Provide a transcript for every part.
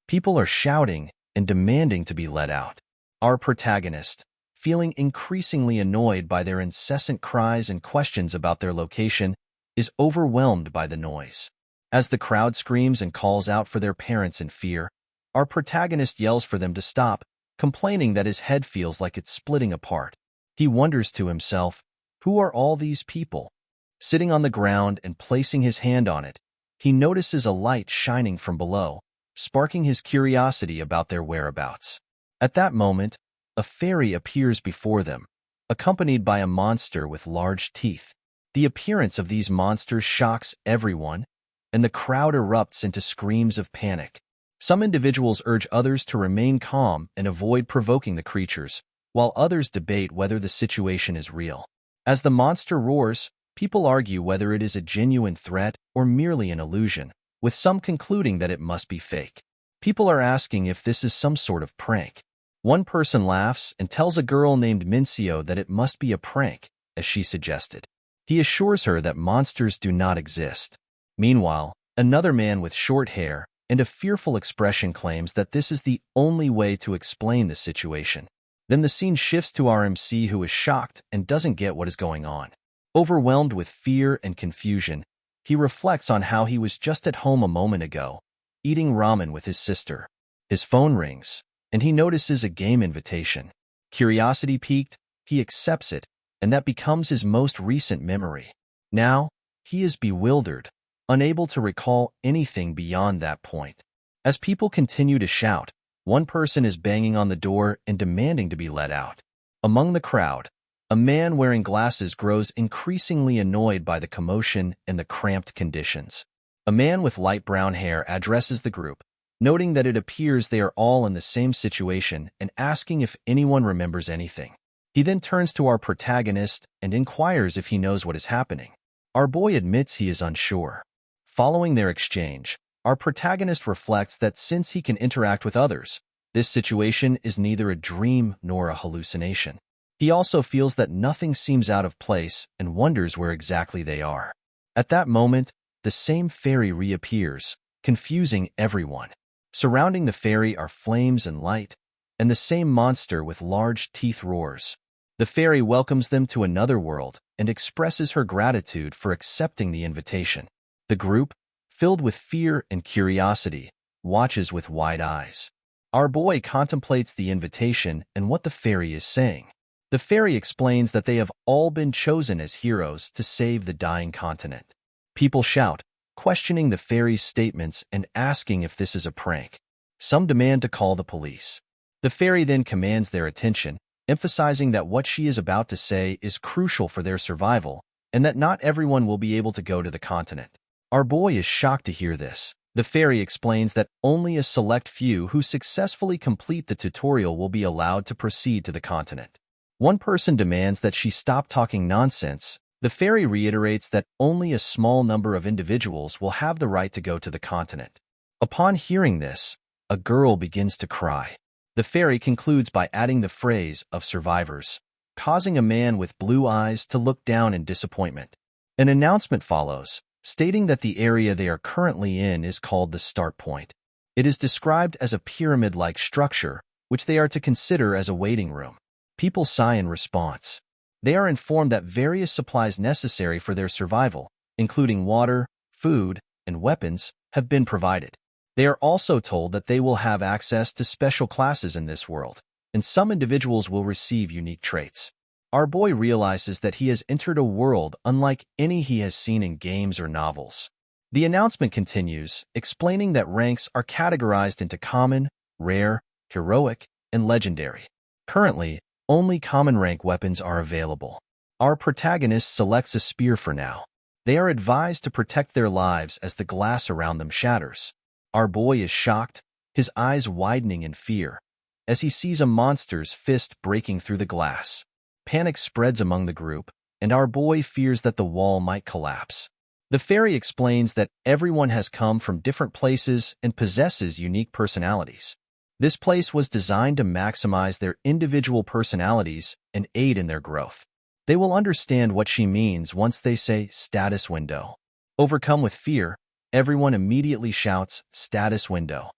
People are shouting and demanding to be let out. Our protagonist, feeling increasingly annoyed by their incessant cries and questions about their location, is overwhelmed by the noise. As the crowd screams and calls out for their parents in fear, our protagonist yells for them to stop, complaining that his head feels like it's splitting apart. He wonders to himself, who are all these people? Sitting on the ground and placing his hand on it, he notices a light shining from below, sparking his curiosity about their whereabouts. At that moment, a fairy appears before them, accompanied by a monster with large teeth. The appearance of these monsters shocks everyone, and the crowd erupts into screams of panic. Some individuals urge others to remain calm and avoid provoking the creatures, while others debate whether the situation is real. As the monster roars, people argue whether it is a genuine threat or merely an illusion, with some concluding that it must be fake. People are asking if this is some sort of prank. One person laughs and tells a girl named Mincio that it must be a prank, as she suggested. He assures her that monsters do not exist. Meanwhile, another man with short hair and a fearful expression claims that this is the only way to explain the situation. Then the scene shifts to our MC, who is shocked and doesn't get what is going on. Overwhelmed with fear and confusion, he reflects on how he was just at home a moment ago, eating ramen with his sister. His phone rings, and he notices a game invitation. Curiosity piqued, he accepts it, and that becomes his most recent memory. Now, he is bewildered, unable to recall anything beyond that point. As people continue to shout, one person is banging on the door and demanding to be let out. Among the crowd, a man wearing glasses grows increasingly annoyed by the commotion and the cramped conditions. A man with light brown hair addresses the group, noting that it appears they are all in the same situation and asking if anyone remembers anything. He then turns to our protagonist and inquires if he knows what is happening. Our boy admits he is unsure. Following their exchange, our protagonist reflects that since he can interact with others, this situation is neither a dream nor a hallucination. He also feels that nothing seems out of place and wonders where exactly they are. At that moment, the same fairy reappears, confusing everyone. Surrounding the fairy are flames and light, and the same monster with large teeth roars. The fairy welcomes them to another world and expresses her gratitude for accepting the invitation. The group, filled with fear and curiosity, watches with wide eyes. Our boy contemplates the invitation and what the fairy is saying. The fairy explains that they have all been chosen as heroes to save the dying continent. People shout, questioning the fairy's statements and asking if this is a prank. Some demand to call the police. The fairy then commands their attention, emphasizing that what she is about to say is crucial for their survival and that not everyone will be able to go to the continent. Our boy is shocked to hear this. The fairy explains that only a select few who successfully complete the tutorial will be allowed to proceed to the continent. One person demands that she stop talking nonsense. The fairy reiterates that only a small number of individuals will have the right to go to the continent. Upon hearing this, a girl begins to cry. The fairy concludes by adding the phrase of survivors, causing a man with blue eyes to look down in disappointment. An announcement follows, stating that the area they are currently in is called the start point. It is described as a pyramid-like structure, which they are to consider as a waiting room. People sigh in response. They are informed that various supplies necessary for their survival, including water, food, and weapons, have been provided. They are also told that they will have access to special classes in this world, and some individuals will receive unique traits. Our boy realizes that he has entered a world unlike any he has seen in games or novels. The announcement continues, explaining that ranks are categorized into common, rare, heroic, and legendary. Currently, only common rank weapons are available. Our protagonist selects a spear for now. They are advised to protect their lives as the glass around them shatters. Our boy is shocked, his eyes widening in fear, as he sees a monster's fist breaking through the glass. Panic spreads among the group, and our boy fears that the wall might collapse. The fairy explains that everyone has come from different places and possesses unique personalities. This place was designed to maximize their individual personalities and aid in their growth. They will understand what she means once they say status window. Overcome with fear, everyone immediately shouts status window.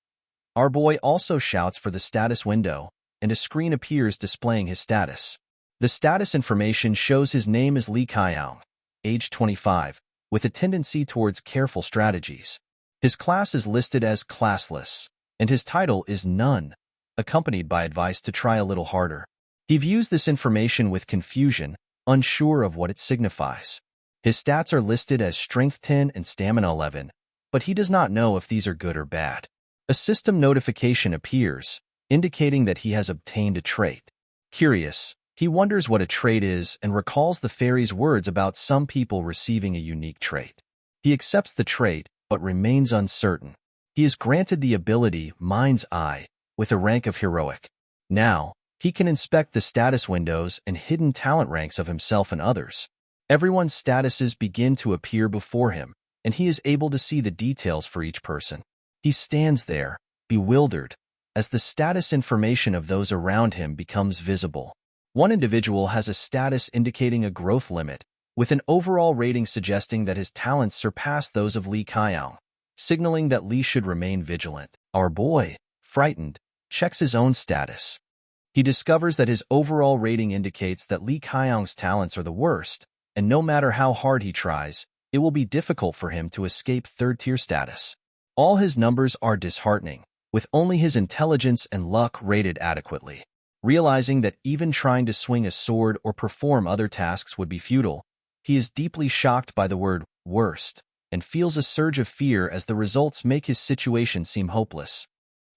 Our boy also shouts for the status window, and a screen appears displaying his status. The status information shows his name is Lee Kiyoung, age 25, with a tendency towards careful strategies. His class is listed as classless, and his title is none, accompanied by advice to try a little harder. He views this information with confusion, unsure of what it signifies. His stats are listed as Strength 10 and Stamina 11, but he does not know if these are good or bad. A system notification appears, indicating that he has obtained a trait. Curious, he wonders what a trait is and recalls the fairy's words about some people receiving a unique trait. He accepts the trait, but remains uncertain. He is granted the ability Mind's Eye, with a rank of heroic. Now, he can inspect the status windows and hidden talent ranks of himself and others. Everyone's statuses begin to appear before him, and he is able to see the details for each person. He stands there, bewildered, as the status information of those around him becomes visible. One individual has a status indicating a growth limit, with an overall rating suggesting that his talents surpass those of Lee Kiyoung, signaling that Lee should remain vigilant. Our boy, frightened, checks his own status. He discovers that his overall rating indicates that Lee Kiyoung's talents are the worst, and no matter how hard he tries, it will be difficult for him to escape third-tier status. All his numbers are disheartening, with only his intelligence and luck rated adequately. Realizing that even trying to swing a sword or perform other tasks would be futile, he is deeply shocked by the word worst and feels a surge of fear as the results make his situation seem hopeless.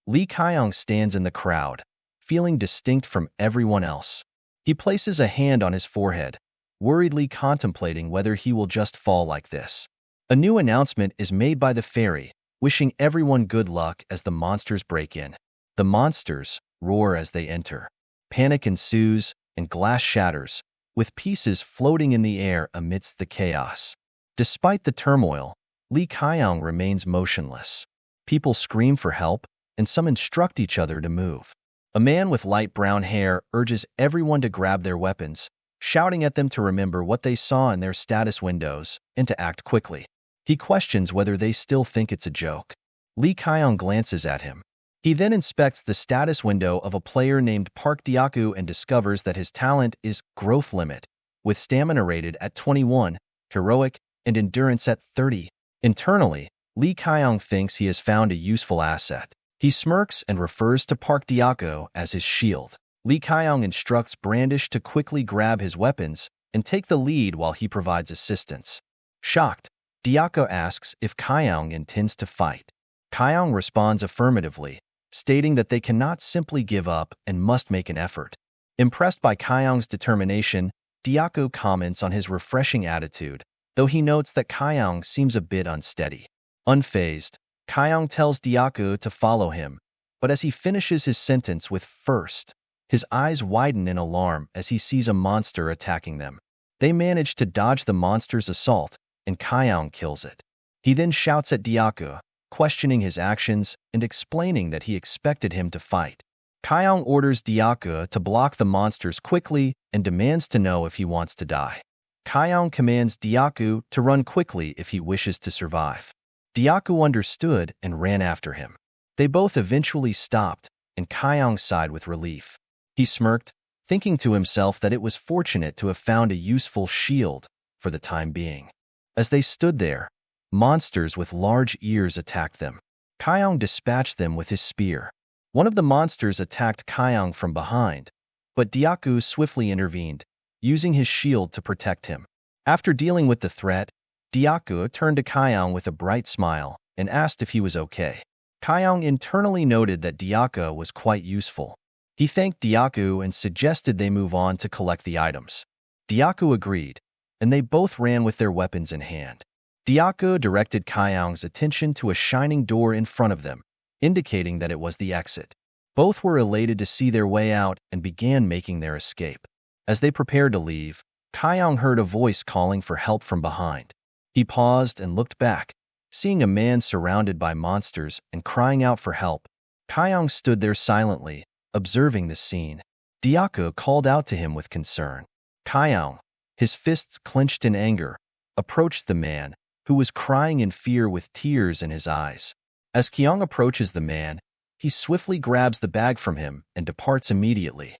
Lee Kiyoung stands in the crowd, feeling distinct from everyone else. He places a hand on his forehead, worriedly contemplating whether he will just fall like this. A new announcement is made by the fairy, wishing everyone good luck as the monsters break in. The monsters roar as they enter. Panic ensues, and glass shatters, with pieces floating in the air amidst the chaos. Despite the turmoil, Lee Kiyoung remains motionless. People scream for help, and some instruct each other to move. A man with light brown hair urges everyone to grab their weapons, shouting at them to remember what they saw in their status windows and to act quickly. He questions whether they still think it's a joke. Lee Kiyoung glances at him. He then inspects the status window of a player named Park Deoku and discovers that his talent is Growth Limit, with stamina rated at 21, heroic, and endurance at 30. Internally, Lee Kiyoung thinks he has found a useful asset. He smirks and refers to Park Deoku as his shield. Lee Kiyoung instructs Brandish to quickly grab his weapons and take the lead while he provides assistance. Shocked, Deoku asks if Kiyoung intends to fight. Kiyoung responds affirmatively, stating that they cannot simply give up and must make an effort. Impressed by Kiyoung's determination, Deoku comments on his refreshing attitude, though he notes that Kiyoung seems a bit unsteady. Unfazed, Kiyoung tells Deoku to follow him, but as he finishes his sentence with first, his eyes widen in alarm as he sees a monster attacking them. They manage to dodge the monster's assault, and Kiyoung kills it. He then shouts at Deoku, questioning his actions and explaining that he expected him to fight. Kiyoung orders Deoku to block the monsters quickly and demands to know if he wants to die. Kiyoung commands Deoku to run quickly if he wishes to survive. Deoku understood and ran after him. They both eventually stopped, and Kiyoung sighed with relief. He smirked, thinking to himself that it was fortunate to have found a useful shield for the time being. As they stood there, monsters with large ears attacked them. Kiyoung dispatched them with his spear. One of the monsters attacked Kiyoung from behind, but Deoku swiftly intervened, using his shield to protect him. After dealing with the threat, Deoku turned to Kiyoung with a bright smile and asked if he was okay. Kiyoung internally noted that Deoku was quite useful. He thanked Deoku and suggested they move on to collect the items. Deoku agreed, and they both ran with their weapons in hand. Deoku directed Kiyoung's attention to a shining door in front of them, indicating that it was the exit. Both were elated to see their way out and began making their escape. As they prepared to leave, Kiyoung heard a voice calling for help from behind. He paused and looked back, seeing a man surrounded by monsters and crying out for help. Kiyoung stood there silently, observing the scene. Deoku called out to him with concern. Kiyoung, his fists clenched in anger, approached the man, who was crying in fear with tears in his eyes. As Kiyoung approaches the man, He swiftly grabs the bag from him and departs immediately.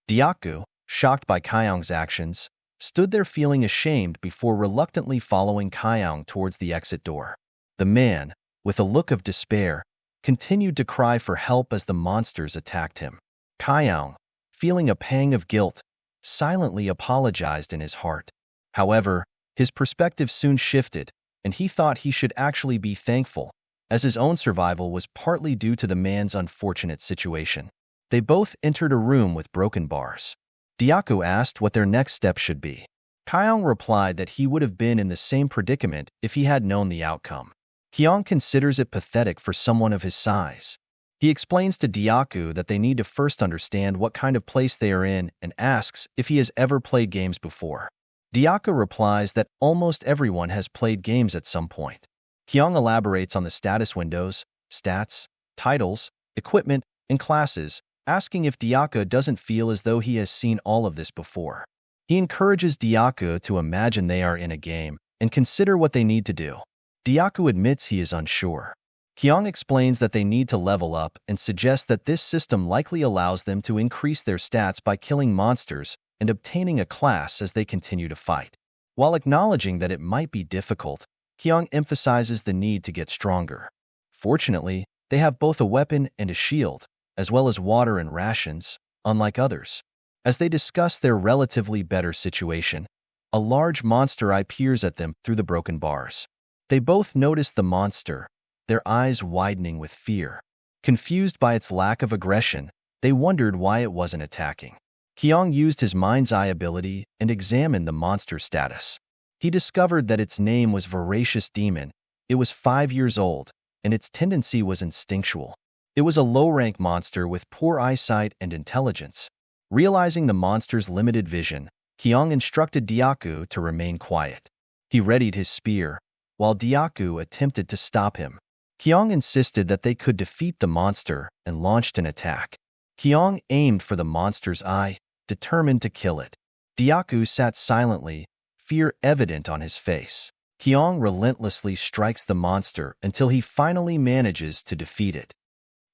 Diaku, shocked by Kiyoung's actions, stood there feeling ashamed before reluctantly following Kiyoung towards the exit door. The man, with a look of despair, continued to cry for help as the monsters attacked him. Kiyoung, feeling a pang of guilt, silently apologized in his heart. However, his perspective soon shifted, and he thought he should actually be thankful, as his own survival was partly due to the man's unfortunate situation. They both entered a room with broken bars. Diaku asked what their next step should be. Kiyoung replied that he would have been in the same predicament if he had known the outcome. Kiyoung considers it pathetic for someone of his size. He explains to Diaku that they need to first understand what kind of place they are in and asks if he has ever played games before. Diaku replies that almost everyone has played games at some point. Kiyoung elaborates on the status windows, stats, titles, equipment, and classes, asking if Diaku doesn't feel as though he has seen all of this before. He encourages Diaku to imagine they are in a game and consider what they need to do. Diaku admits he is unsure. Kiyoung explains that they need to level up and suggests that this system likely allows them to increase their stats by killing monsters and obtaining a class as they continue to fight. While acknowledging that it might be difficult, Kiyoung emphasizes the need to get stronger. Fortunately, they have both a weapon and a shield, as well as water and rations, unlike others. As they discuss their relatively better situation, a large monster eye peers at them through the broken bars. They both notice the monster, their eyes widening with fear. Confused by its lack of aggression, they wondered why it wasn't attacking. Kiyoung used his mind's eye ability and examined the monster's status. He discovered that its name was Voracious Demon. It was 5 years old, and its tendency was instinctual. It was a low-rank monster with poor eyesight and intelligence. Realizing the monster's limited vision, Kiyoung instructed Diaku to remain quiet. He readied his spear, while Diaku attempted to stop him. Kiyoung insisted that they could defeat the monster and launched an attack. Kiyoung aimed for the monster's eye, determined to kill it. Diaku sat silently, fear evident on his face. Kiyoung relentlessly strikes the monster until he finally manages to defeat it.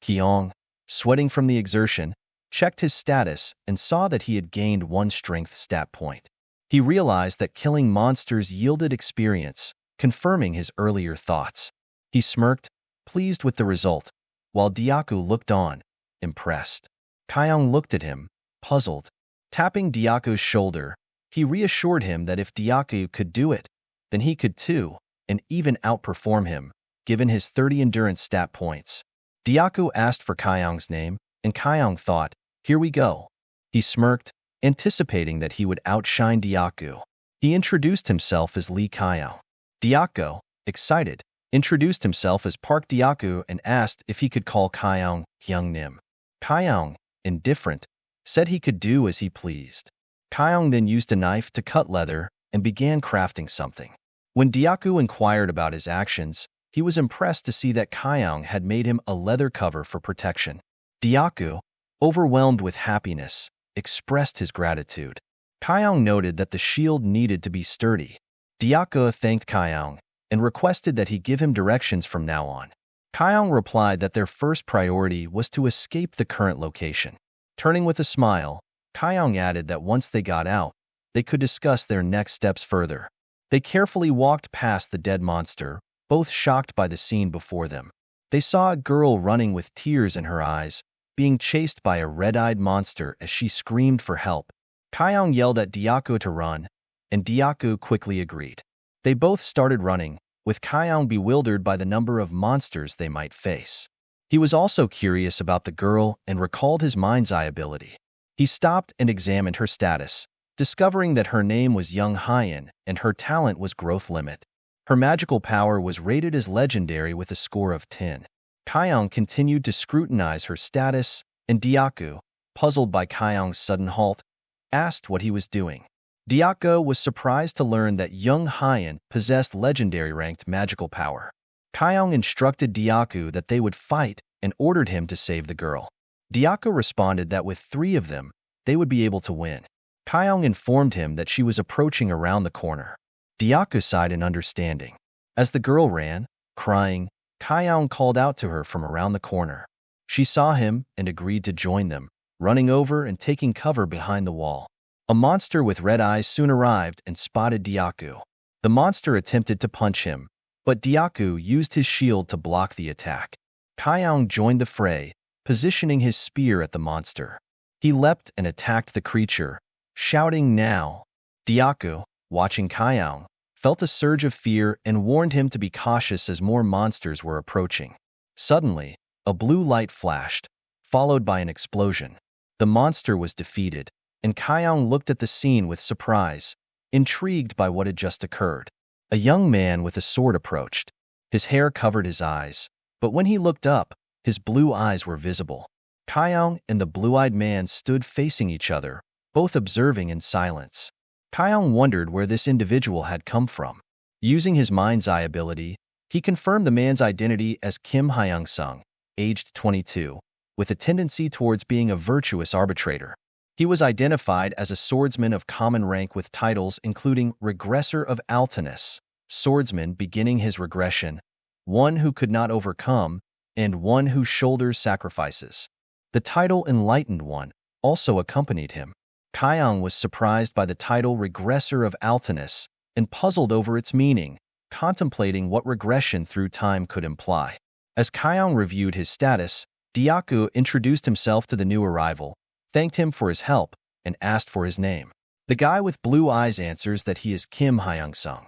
Kiyoung, sweating from the exertion, checked his status and saw that he had gained 1 strength stat point. He realized that killing monsters yielded experience, confirming his earlier thoughts. He smirked, pleased with the result, while Diaku looked on, impressed. Kiyoung looked at him, puzzled. Tapping Diaku's shoulder, he reassured him that if Diaku could do it, then he could too, and even outperform him, given his 30 endurance stat points. Diaku asked for Kiyoung's name, and Kiyoung thought, here we go. He smirked, anticipating that he would outshine Diaku. He introduced himself as Lee Kiyoung. Diaku, excited, introduced himself as Park Diaku and asked if he could call Kiyoung Hyung Nim. Kiyoung, indifferent, said he could do as he pleased. Kiyoung then used a knife to cut leather and began crafting something. When Diaku inquired about his actions, he was impressed to see that Kiyoung had made him a leather cover for protection. Diaku, overwhelmed with happiness, expressed his gratitude. Kiyoung noted that the shield needed to be sturdy. Diaku thanked Kiyoung and requested that he give him directions from now on. Kiyoung replied that their first priority was to escape the current location. Turning with a smile, Kiyoung added that once they got out, they could discuss their next steps further. They carefully walked past the dead monster, both shocked by the scene before them. They saw a girl running with tears in her eyes, being chased by a red-eyed monster as she screamed for help. Kiyoung yelled at Diaku to run, and Diaku quickly agreed. They both started running, with Kiyoung bewildered by the number of monsters they might face. He was also curious about the girl and recalled his mind's eye ability. He stopped and examined her status, discovering that her name was Young Hyan and her talent was Growth Limit. Her magical power was rated as legendary with a score of 10. Kiyoung continued to scrutinize her status, and Diaku, puzzled by Kiyoung's sudden halt, asked what he was doing. Diaku was surprised to learn that Young Hyan possessed legendary-ranked magical power. Kiyoung instructed Diaku that they would fight and ordered him to save the girl. Diaku responded that with 3 of them, they would be able to win. Kiyoung informed him that she was approaching around the corner. Diaku sighed in understanding. As the girl ran, crying, Kiyoung called out to her from around the corner. She saw him and agreed to join them, running over and taking cover behind the wall. A monster with red eyes soon arrived and spotted Diaku. The monster attempted to punch him, but Diaku used his shield to block the attack. Kiyoung joined the fray, positioning his spear at the monster. He leapt and attacked the creature, shouting now. Diaku, watching Kiyoung, felt a surge of fear and warned him to be cautious as more monsters were approaching. Suddenly, a blue light flashed, followed by an explosion. The monster was defeated, and Kiyoung looked at the scene with surprise, intrigued by what had just occurred. A young man with a sword approached. His hair covered his eyes, but when he looked up, his blue eyes were visible. Kiyoung and the blue-eyed man stood facing each other, both observing in silence. Kiyoung wondered where this individual had come from. Using his mind's eye ability, he confirmed the man's identity as Kim Hyung-sung, aged 22, with a tendency towards being a virtuous arbitrator. He was identified as a swordsman of common rank with titles including Regressor of Altiness, swordsman beginning his regression, one who could not overcome, and one who shoulders sacrifices. The title Enlightened One also accompanied him. Kiyoung was surprised by the title Regressor of Altiness and puzzled over its meaning, contemplating what regression through time could imply. As Kiyoung reviewed his status, Diaku introduced himself to the new arrival, thanked him for his help, and asked for his name. The guy with blue eyes answers that he is Kim Hyung-sung.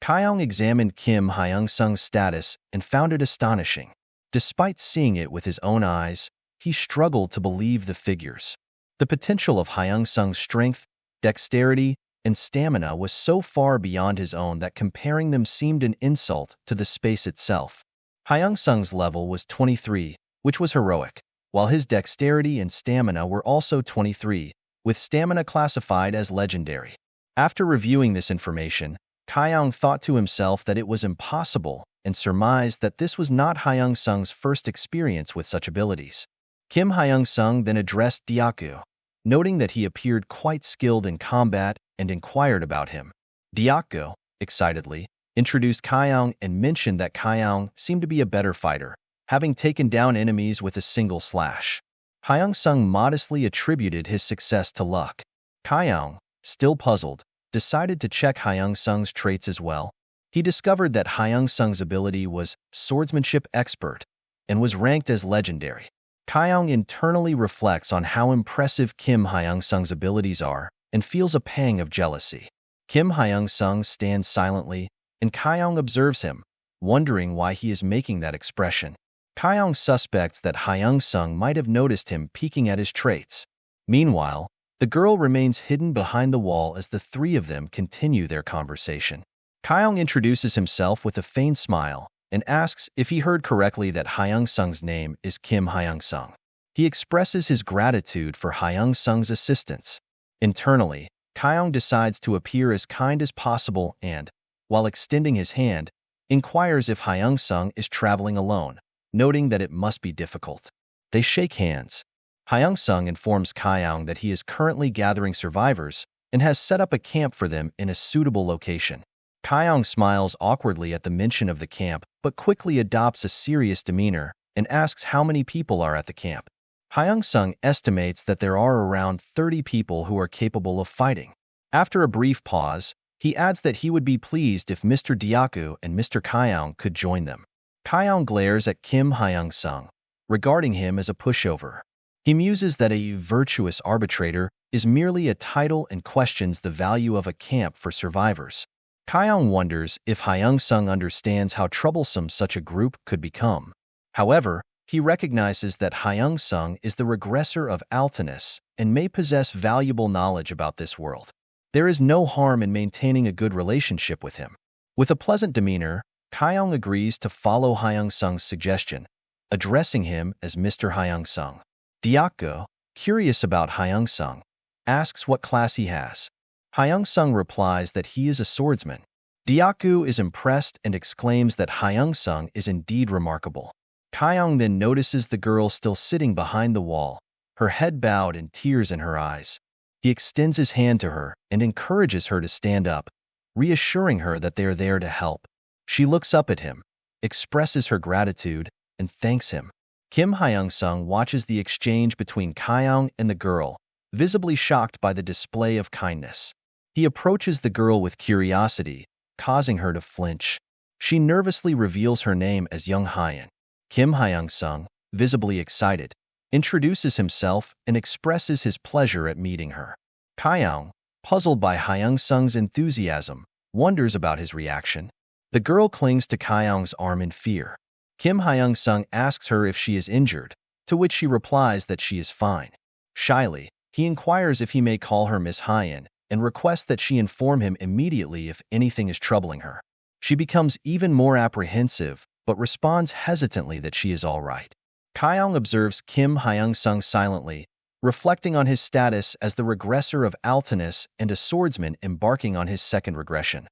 Kiyoung examined Kim Hyung-sung's status and found it astonishing. Despite seeing it with his own eyes, he struggled to believe the figures. The potential of Hyung-sung's strength, dexterity, and stamina was so far beyond his own that comparing them seemed an insult to the space itself. Hyung-sung's level was 23, which was heroic, while his dexterity and stamina were also 23, with stamina classified as legendary. After reviewing this information, Kiyoung thought to himself that it was impossible and surmised that this was not Hyung-sung's first experience with such abilities. Kim Hyung-sung then addressed Diaku, noting that he appeared quite skilled in combat and inquired about him. Diaku, excitedly, introduced Kiyoung and mentioned that Kiyoung seemed to be a better fighter, having taken down enemies with a single slash. Hyung-sung modestly attributed his success to luck. Kiyoung, still puzzled, decided to check Hyung-sung's traits as well. He discovered that Hyung-sung's ability was swordsmanship expert and was ranked as legendary. Kiyoung internally reflects on how impressive Kim Hyung-sung's abilities are and feels a pang of jealousy. Kim Hyung-sung stands silently, and Kiyoung observes him, wondering why he is making that expression. Kiyoung suspects that Hyung-sung might have noticed him peeking at his traits. Meanwhile, the girl remains hidden behind the wall as the three of them continue their conversation. Kiyoung introduces himself with a faint smile and asks if he heard correctly that Hyung-sung's name is Kim Hyung-sung. He expresses his gratitude for Hyung-sung's assistance. Internally, Kiyoung decides to appear as kind as possible and, while extending his hand, inquires if Hyung-sung is traveling alone, noting that it must be difficult. They shake hands. Hyung-sung informs Kiyoung that he is currently gathering survivors and has set up a camp for them in a suitable location. Kiyoung smiles awkwardly at the mention of the camp, but quickly adopts a serious demeanor and asks how many people are at the camp. Hyung-sung estimates that there are around 30 people who are capable of fighting. After a brief pause, he adds that he would be pleased if Mr. Diaku and Mr. Kiyoung could join them. Kiyoung glares at Kim Hyung-sung, regarding him as a pushover. He muses that a virtuous arbitrator is merely a title and questions the value of a camp for survivors. Kiyoung wonders if Hyung-sung understands how troublesome such a group could become. However, he recognizes that Hyung-sung is the regressor of Altiness and may possess valuable knowledge about this world. There is no harm in maintaining a good relationship with him. With a pleasant demeanor, Kiyoung agrees to follow Hyung-sung's suggestion, addressing him as Mr. Hyung-sung. Diaku, curious about Hyung-sung, asks what class he has. Hyung-sung replies that he is a swordsman. Diaku is impressed and exclaims that Hyung-sung is indeed remarkable. Kiyoung then notices the girl still sitting behind the wall, her head bowed and tears in her eyes. He extends his hand to her and encourages her to stand up, reassuring her that they are there to help. She looks up at him, expresses her gratitude, and thanks him. Kim Hyung-sung watches the exchange between Kiyoung and the girl, visibly shocked by the display of kindness. He approaches the girl with curiosity, causing her to flinch. She nervously reveals her name as Young Hyun. Kim Hyung-sung, visibly excited, introduces himself and expresses his pleasure at meeting her. Kiyoung, puzzled by Hyung-sung's enthusiasm, wonders about his reaction. The girl clings to Kiyoung's arm in fear. Kim Hyung-sung asks her if she is injured, to which she replies that she is fine. Shyly, he inquires if he may call her Miss Hyun, and requests that she inform him immediately if anything is troubling her. She becomes even more apprehensive, but responds hesitantly that she is all right. Kiyoung observes Kim Hyung-sung silently, reflecting on his status as the regressor of Altinus and a swordsman embarking on his second regression.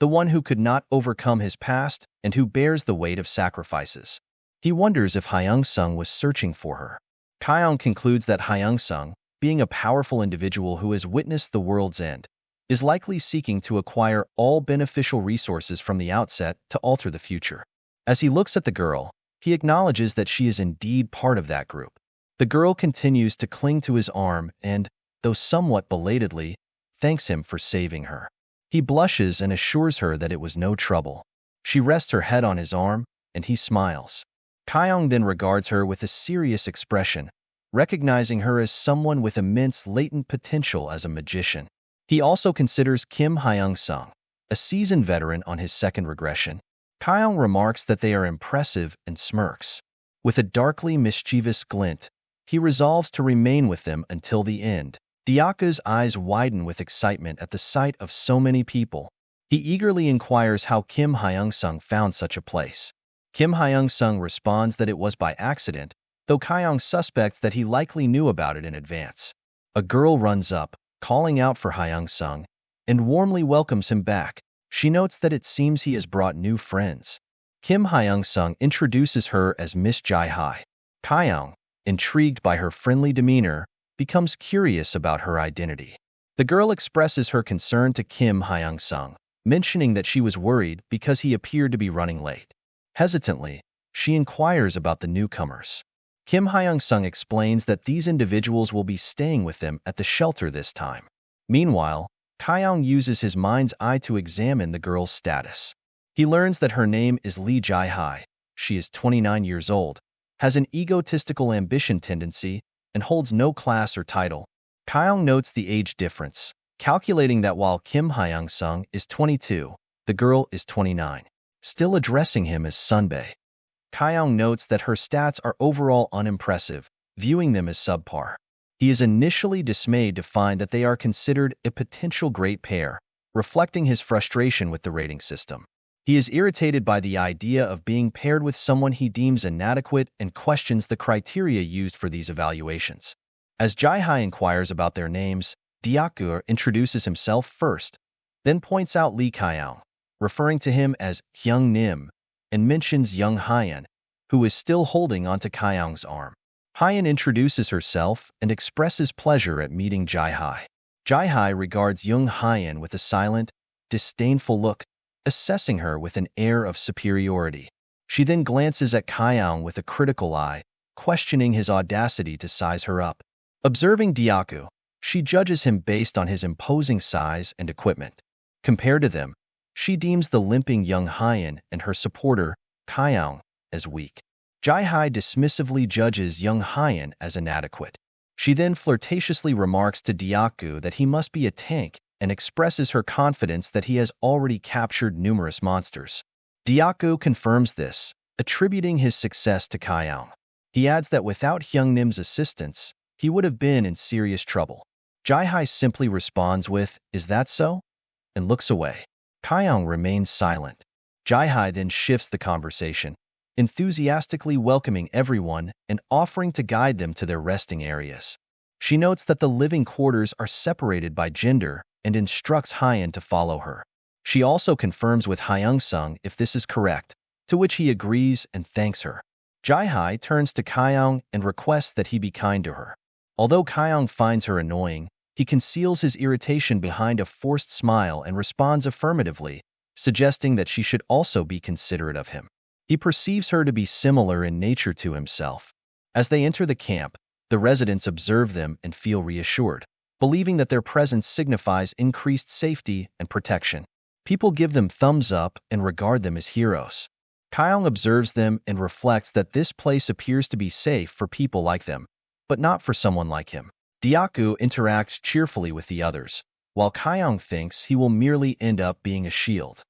The one who could not overcome his past and who bears the weight of sacrifices. He wonders if Hyung-sung was searching for her. Kiyoung concludes that Hyung-sung, being a powerful individual who has witnessed the world's end, is likely seeking to acquire all beneficial resources from the outset to alter the future. As he looks at the girl, he acknowledges that she is indeed part of that group. The girl continues to cling to his arm and, though somewhat belatedly, thanks him for saving her. He blushes and assures her that it was no trouble. She rests her head on his arm, and he smiles. Kiyoung then regards her with a serious expression, recognizing her as someone with immense latent potential as a magician. He also considers Kim Hyung-sung, a seasoned veteran on his second regression. Kiyoung remarks that they are impressive and smirks. With a darkly mischievous glint, he resolves to remain with them until the end. Dyaku's eyes widen with excitement at the sight of so many people. He eagerly inquires how Kim Hyung-sung found such a place. Kim Hyung-sung responds that it was by accident, though Kiyoung suspects that he likely knew about it in advance. A girl runs up, calling out for Hyung-sung, and warmly welcomes him back. She notes that it seems he has brought new friends. Kim Hyung-sung introduces her as Miss Jai-hai. Kiyoung, intrigued by her friendly demeanor, becomes curious about her identity. The girl expresses her concern to Kim Hyung-sung, mentioning that she was worried because he appeared to be running late. Hesitantly, she inquires about the newcomers. Kim Hyung-sung explains that these individuals will be staying with them at the shelter this time. Meanwhile, Kiyoung uses his mind's eye to examine the girl's status. He learns that her name is Lee Jai-hai. She is 29 years old, has an egotistical ambition tendency, and holds no class or title. Kiyoung notes the age difference, calculating that while Kim Hyung-sung is 22, the girl is 29. Still addressing him as Sunbae. Kiyoung notes that her stats are overall unimpressive, viewing them as subpar. He is initially dismayed to find that they are considered a potential great pair, reflecting his frustration with the rating system. He is irritated by the idea of being paired with someone he deems inadequate and questions the criteria used for these evaluations. As Jai-hai inquires about their names, Dyaku introduces himself first, then points out Lee Kiyoung, referring to him as Hyung Nim, and mentions Young Hyun, who is still holding onto Kiyoung's arm. Hyun introduces herself and expresses pleasure at meeting Jai-hai. Jai-hai regards Young Hyun with a silent, disdainful look, assessing her with an air of superiority. She then glances at Kiyoung with a critical eye, questioning his audacity to size her up. Observing Dyaku, she judges him based on his imposing size and equipment. Compared to them, she deems the limping Young Hyun and her supporter, Kiyoung, as weak. Jai-hai dismissively judges Young Hyun as inadequate. She then flirtatiously remarks to Dyaku that he must be a tank and expresses her confidence that he has already captured numerous monsters. Dyaku confirms this, attributing his success to Kiyoung. He adds that without Hyung Nim's assistance, he would have been in serious trouble. Jai-hai simply responds with, "Is that so?" and looks away. Kiyoung remains silent. Jai-hai then shifts the conversation, enthusiastically welcoming everyone and offering to guide them to their resting areas. She notes that the living quarters are separated by gender and instructs Hyun to follow her. She also confirms with Hyung-sung if this is correct, to which he agrees and thanks her. Jai-hai turns to Kiyoung and requests that he be kind to her. Although Kiyoung finds her annoying, he conceals his irritation behind a forced smile and responds affirmatively, suggesting that she should also be considerate of him. He perceives her to be similar in nature to himself. As they enter the camp, the residents observe them and feel reassured, believing that their presence signifies increased safety and protection. People give them thumbs up and regard them as heroes. Kiyoung observes them and reflects that this place appears to be safe for people like them, but not for someone like him. Diaku interacts cheerfully with the others, while Kiyoung thinks he will merely end up being a shield.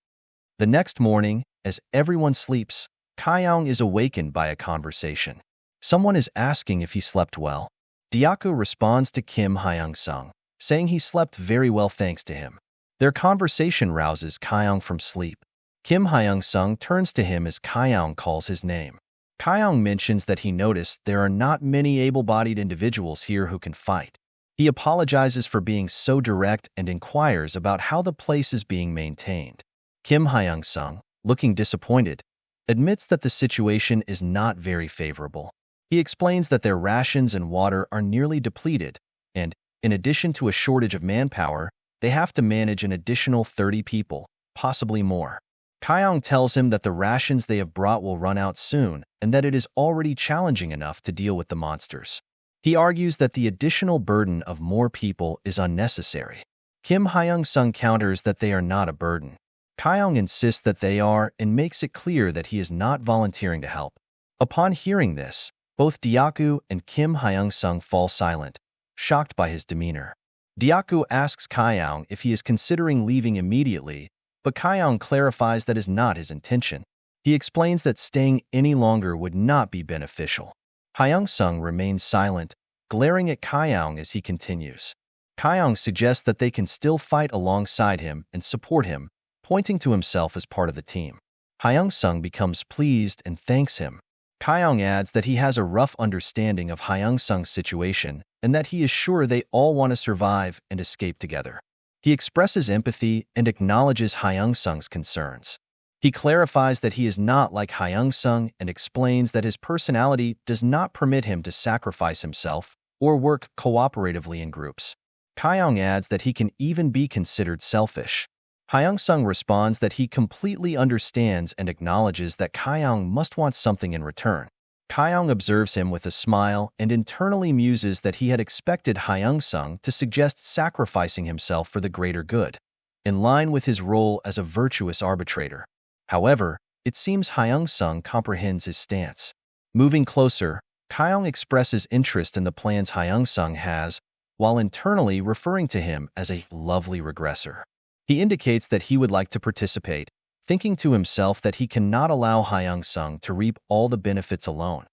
The next morning, as everyone sleeps, Kiyoung is awakened by a conversation. Someone is asking if he slept well. Diaku responds to Kim Hyung-sung, saying he slept very well thanks to him. Their conversation rouses Kiyoung from sleep. Kim Hyung-sung turns to him as Kiyoung calls his name. Kiyoung mentions that he noticed there are not many able-bodied individuals here who can fight. He apologizes for being so direct and inquires about how the place is being maintained. Kim Hyung-sung, looking disappointed, admits that the situation is not very favorable. He explains that their rations and water are nearly depleted, and, in addition to a shortage of manpower, they have to manage an additional 30 people, possibly more. Kiyoung tells him that the rations they have brought will run out soon and that it is already challenging enough to deal with the monsters. He argues that the additional burden of more people is unnecessary. Kim Hyung-sung counters that they are not a burden. Kiyoung insists that they are and makes it clear that he is not volunteering to help. Upon hearing this, both Diaku and Kim Hyung-sung fall silent, shocked by his demeanor. Diaku asks Kiyoung if he is considering leaving immediately, but Kiyoung clarifies that is not his intention. He explains that staying any longer would not be beneficial. Hyung-sung remains silent, glaring at Kiyoung as he continues. Kiyoung suggests that they can still fight alongside him and support him, pointing to himself as part of the team. Hyung-sung becomes pleased and thanks him. Kiyoung adds that he has a rough understanding of Hyung-sung's situation and that he is sure they all want to survive and escape together. He expresses empathy and acknowledges Hyung-sung's concerns. He clarifies that he is not like Hyung-sung and explains that his personality does not permit him to sacrifice himself or work cooperatively in groups. Kiyoung adds that he can even be considered selfish. Hyung-sung responds that he completely understands and acknowledges that Kiyoung must want something in return. Kiyoung observes him with a smile and internally muses that he had expected Hyung-sung to suggest sacrificing himself for the greater good, in line with his role as a virtuous arbitrator. However, it seems Hyung-sung comprehends his stance. Moving closer, Kiyoung expresses interest in the plans Hyung-sung has, while internally referring to him as a lovely regressor. He indicates that he would like to participate, thinking to himself that he cannot allow Hyung-sung to reap all the benefits alone.